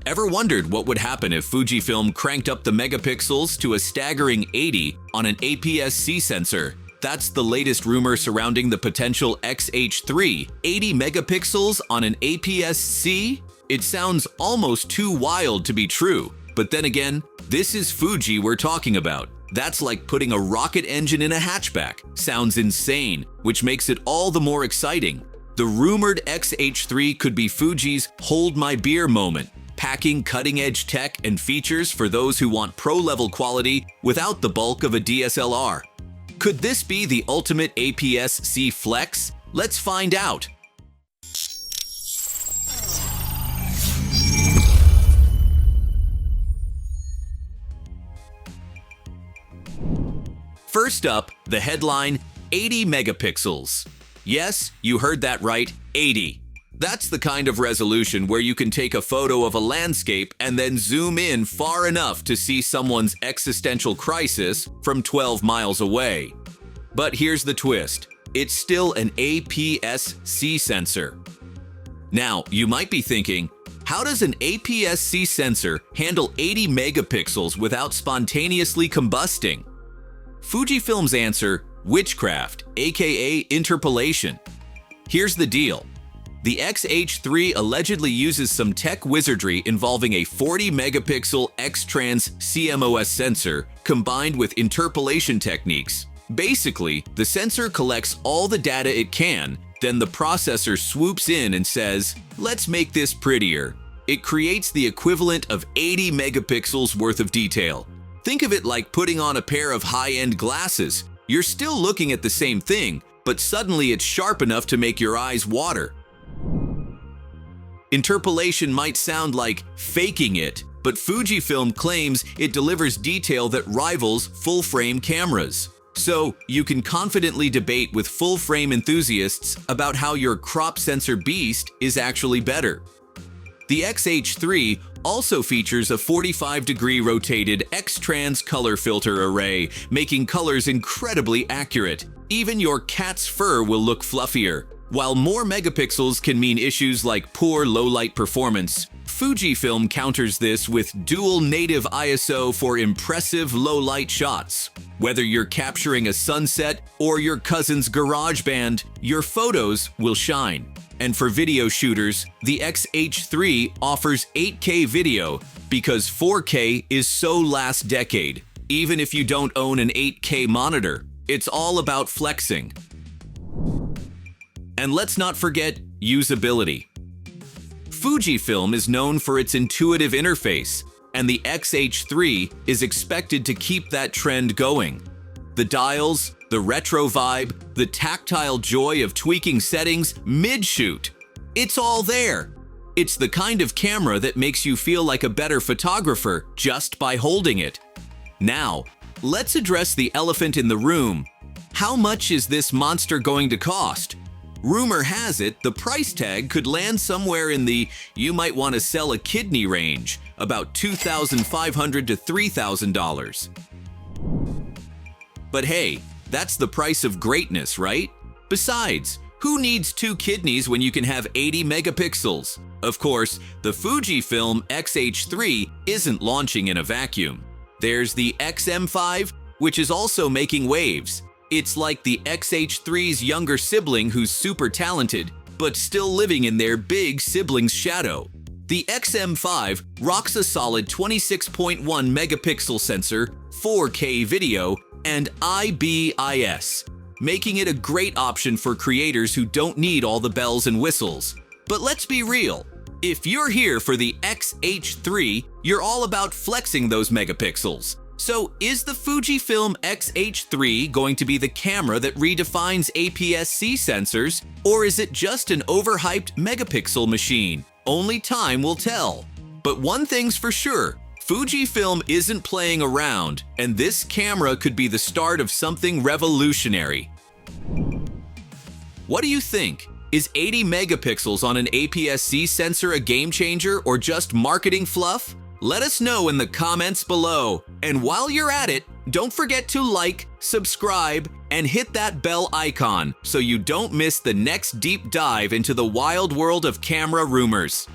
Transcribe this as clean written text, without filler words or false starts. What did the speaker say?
Ever wondered what would happen if Fujifilm cranked up the megapixels to a staggering 80 on an APS-C sensor? That's the latest rumor surrounding the potential X-H3. 80 megapixels on an APS-C? It sounds almost too wild to be true. But then again, this is Fuji we're talking about. That's like putting a rocket engine in a hatchback. Sounds insane, which makes it all the more exciting. The rumored X-H3 could be Fuji's hold my beer moment, packing cutting-edge tech and features for those who want pro-level quality without the bulk of a DSLR. Could this be the ultimate APS-C flex? Let's find out. First up, the headline, 80 megapixels. Yes, you heard that right, 80. That's the kind of resolution where you can take a photo of a landscape and then zoom in far enough to see someone's existential crisis from 12 miles away. But here's the twist. It's still an APS-C sensor. Now, you might be thinking, how does an APS-C sensor handle 80 megapixels without spontaneously combusting? Fujifilm's answer, witchcraft, aka interpolation. Here's the deal. The X-H3 allegedly uses some tech wizardry involving a 40 megapixel X-Trans CMOS sensor combined with interpolation techniques. Basically, the sensor collects all the data it can, then the processor swoops in and says, let's make this prettier. It creates the equivalent of 80 megapixels worth of detail. Think of it like putting on a pair of high-end glasses. You're still looking at the same thing, but suddenly it's sharp enough to make your eyes water. Interpolation might sound like faking it, but Fujifilm claims it delivers detail that rivals full-frame cameras. So, you can confidently debate with full-frame enthusiasts about how your crop sensor beast is actually better. The X-H3 also features a 45-degree rotated X-Trans color filter array, making colors incredibly accurate. Even your cat's fur will look fluffier. While more megapixels can mean issues like poor low-light performance, Fujifilm counters this with dual native ISO for impressive low-light shots. Whether you're capturing a sunset or your cousin's garage band, your photos will shine. And for video shooters, the X-H3 offers 8K video because 4K is so last decade. Even if you don't own an 8K monitor, it's all about flexing. And let's not forget usability. Fujifilm is known for its intuitive interface, and the X-H3 is expected to keep that trend going. The dials, the retro vibe, the tactile joy of tweaking settings mid-shoot. It's all there. It's the kind of camera that makes you feel like a better photographer just by holding it. Now, let's address the elephant in the room. How much is this monster going to cost? Rumor has it the price tag could land somewhere in the you might want to sell a kidney range, about $2,500 to $3,000. But hey, that's the price of greatness, right? Besides, who needs 2 kidneys when you can have 80 megapixels? Of course, the Fujifilm X-H3 isn't launching in a vacuum. There's the XM5, which is also making waves. It's like the X-H3's younger sibling who's super talented, but still living in their big sibling's shadow. The XM5 rocks a solid 26.1 megapixel sensor, 4K video, and IBIS, making it a great option for creators who don't need all the bells and whistles. But let's be real. If you're here for the X-H3, you're all about flexing those megapixels. So is the Fujifilm X-H3 going to be the camera that redefines APS-C sensors, or is it just an overhyped megapixel machine? Only time will tell. But one thing's for sure, Fujifilm isn't playing around, and this camera could be the start of something revolutionary. What do you think? Is 80 megapixels on an APS-C sensor a game changer or just marketing fluff? Let us know in the comments below. And while you're at it, don't forget to like, subscribe, and hit that bell icon so you don't miss the next deep dive into the wild world of camera rumors.